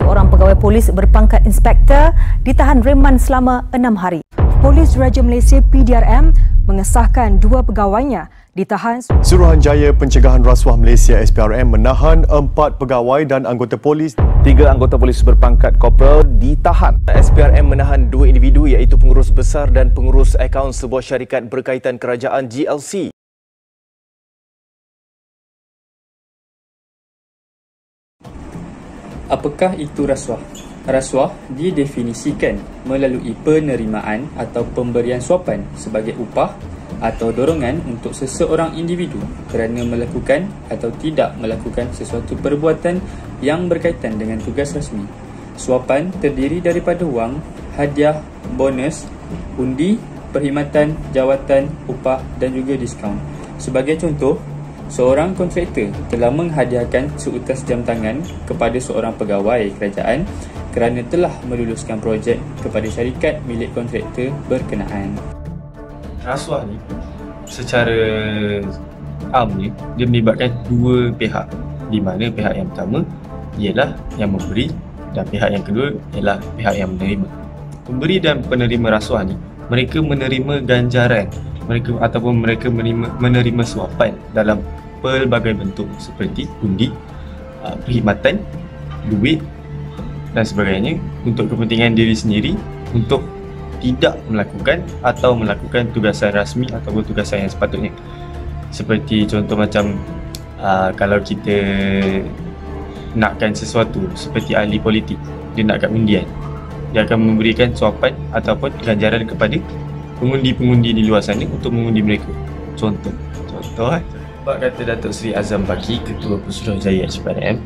Seorang pegawai polis berpangkat inspektor ditahan reman selama 6 hari. Polis Raja Malaysia PDRM mengesahkan 2 pegawainya ditahan. Suruhanjaya Pencegahan Rasuah Malaysia SPRM menahan 4 pegawai dan anggota polis. 3 anggota polis berpangkat korporal ditahan. SPRM menahan 2 individu iaitu pengurus besar dan pengurus akaun sebuah syarikat berkaitan kerajaan GLC. Apakah itu rasuah? Rasuah didefinisikan melalui penerimaan atau pemberian suapan sebagai upah atau dorongan untuk seseorang individu kerana melakukan atau tidak melakukan sesuatu perbuatan yang berkaitan dengan tugas rasmi. Suapan terdiri daripada wang, hadiah, bonus, undi, perkhidmatan, jawatan, upah dan juga diskaun. Sebagai contoh, seorang kontraktor telah menghadiahkan seutas jam tangan kepada seorang pegawai kerajaan kerana telah meluluskan projek kepada syarikat milik kontraktor berkenaan. Rasuah ni secara amnya dia melibatkan 2 pihak, di mana pihak yang pertama ialah yang memberi dan pihak yang kedua ialah pihak yang menerima. Pemberi dan penerima rasuah ni mereka menerima ganjaran mereka menerima suapan dalam pelbagai bentuk seperti undi, perkhidmatan, duit dan sebagainya untuk kepentingan diri sendiri untuk tidak melakukan atau melakukan tugasan rasmi ataupun tugasan yang sepatutnya. Seperti contoh macam kalau kita nakkan sesuatu seperti ahli politik, dia nak kat undian, dia akan memberikan suapan ataupun ganjaran kepada pengundi-pengundi di luar sana untuk mengundi mereka. Contoh sebab kata Datuk Seri Azam Baki, Ketua Pesuruhjaya SPRM,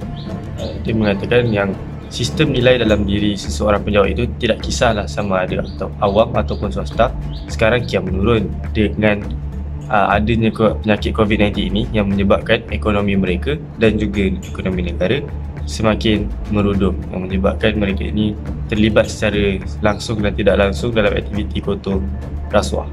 dia mengatakan yang sistem nilai dalam diri seseorang penjawat itu tidak kisahlah sama ada atau awam ataupun swasta, sekarang kian menurun dengan adanya penyakit COVID-19 ini yang menyebabkan ekonomi mereka dan juga ekonomi negara semakin merudum, yang menyebabkan mereka ini terlibat secara langsung dan tidak langsung dalam aktiviti kotor rasuah.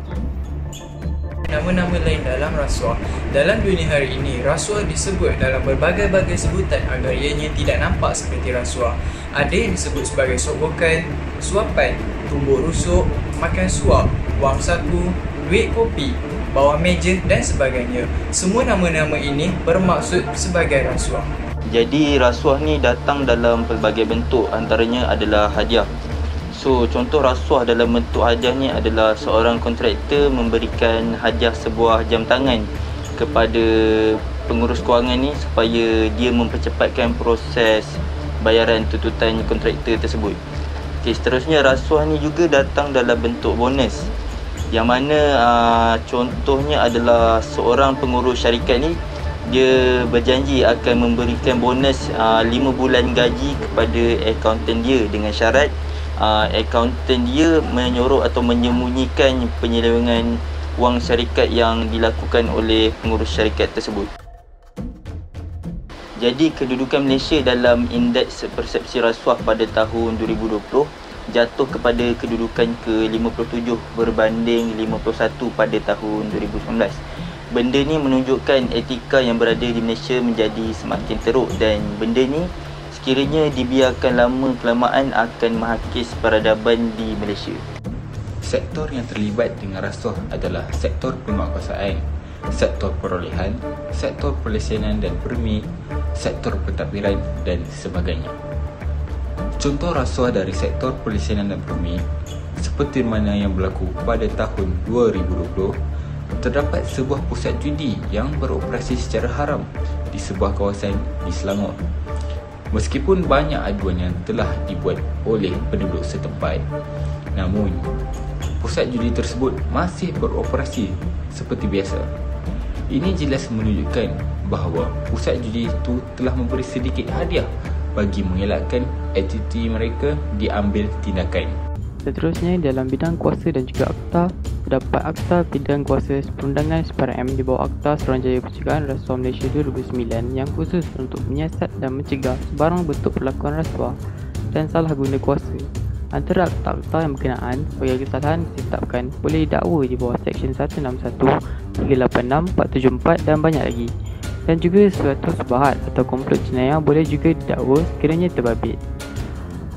Nama-nama lain dalam rasuah. Dalam dunia hari ini, rasuah disebut dalam berbagai-bagai sebutan agar ianya tidak nampak seperti rasuah. Ada yang disebut sebagai sogokan, suapan, tumbuk rusuk, makan suap, wang saku, duit kopi, bawah meja dan sebagainya. Semua nama-nama ini bermaksud sebagai rasuah. Jadi rasuah ni datang dalam pelbagai bentuk, antaranya adalah hadiah. So contoh rasuah dalam bentuk hadiah ni adalah seorang kontraktor memberikan hadiah sebuah jam tangan kepada pengurus kewangan ni supaya dia mempercepatkan proses bayaran tuntutan kontraktor tersebut. Seterusnya rasuah ni juga datang dalam bentuk bonus, yang mana contohnya adalah seorang pengurus syarikat ni dia berjanji akan memberikan bonus 5 bulan gaji kepada akaunten dia dengan syarat akaunten dia menyorok atau menyembunyikan penyelewengan wang syarikat yang dilakukan oleh pengurus syarikat tersebut. Jadi kedudukan Malaysia dalam indeks persepsi rasuah pada tahun 2020 jatuh kepada kedudukan ke-57 berbanding 51 pada tahun 2019. Benda ni menunjukkan etika yang berada di Malaysia menjadi semakin teruk, dan benda ni sekiranya dibiarkan lama kelamaan akan menghakis peradaban di Malaysia. Sektor yang terlibat dengan rasuah adalah sektor penguatkuasaan, sektor perolehan, sektor perlesenan dan permit, sektor pentadbiran dan sebagainya. Contoh rasuah dari sektor perlesenan dan permit seperti mana yang berlaku pada tahun 2020, terdapat sebuah pusat judi yang beroperasi secara haram di sebuah kawasan di Selangor. Meskipun banyak aduan yang telah dibuat oleh penduduk setempat, namun pusat judi tersebut masih beroperasi seperti biasa. Ini jelas menunjukkan bahawa pusat judi itu telah memberi sedikit hadiah bagi mengelakkan aktiviti mereka diambil tindakan. Seterusnya, dalam bidang kuasa dan juga akta, terdapat Akta Bidang Kuasa Perundangan SPRM di bawah Akta Suruhanjaya Pencegahan Rasuah Malaysia 2009 yang khusus untuk menyiasat dan mencegah sebarang bentuk perlakuan rasuah dan salah guna kuasa. Antara akta-akta yang berkenaan sebagai kesalahan ditetapkan boleh didakwa di bawah Seksyen 161, 386, 474 dan banyak lagi. Dan juga suatu subahat atau komplot jenayah boleh juga didakwa sekiranya terbabit.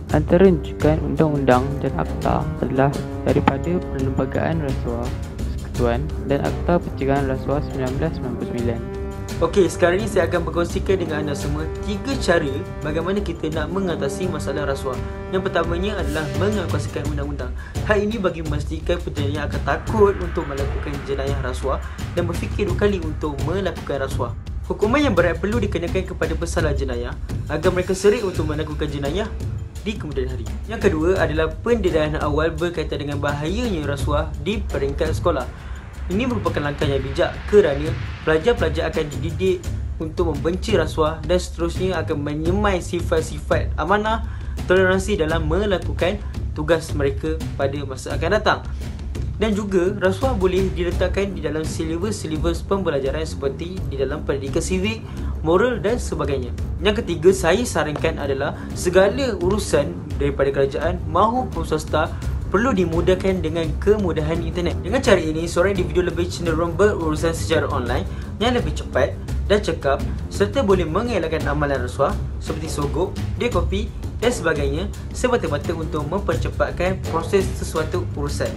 Antara rujukan undang-undang dan akta adalah daripada Perlembagaan Rasuah Persekutuan dan Akta Pencegahan Rasuah 1999. Okey, sekarang ni saya akan berkongsikan dengan anda semua 3 cara bagaimana kita nak mengatasi masalah rasuah. Yang pertamanya adalah mengaplikasikan undang-undang. Hal ini bagi memastikan penjenayah akan takut untuk melakukan jenayah rasuah dan berfikir 2 kali untuk melakukan rasuah. Hukuman yang berat perlu dikenakan kepada pesalah jenayah agar mereka serik untuk melakukan jenayah di kemudian hari. Yang kedua adalah pendedahan awal berkaitan dengan bahayanya rasuah di peringkat sekolah. Ini merupakan langkah yang bijak kerana pelajar-pelajar akan dididik untuk membenci rasuah dan seterusnya akan menyemai sifat-sifat amanah, toleransi dalam melakukan tugas mereka pada masa akan datang. Dan juga rasuah boleh diletakkan di dalam silibus-silibus pembelajaran seperti di dalam pendidikan sivik, moral dan sebagainya. Yang ketiga, saya sarankan adalah segala urusan daripada kerajaan maupun swasta perlu dimudahkan dengan kemudahan internet. Dengan cara ini, seorang individu lebih cenderung berurusan secara online yang lebih cepat dan cekap serta boleh mengelakkan amalan rasuah seperti sogok, dekopi dan sebagainya semata-mata untuk mempercepatkan proses sesuatu urusan.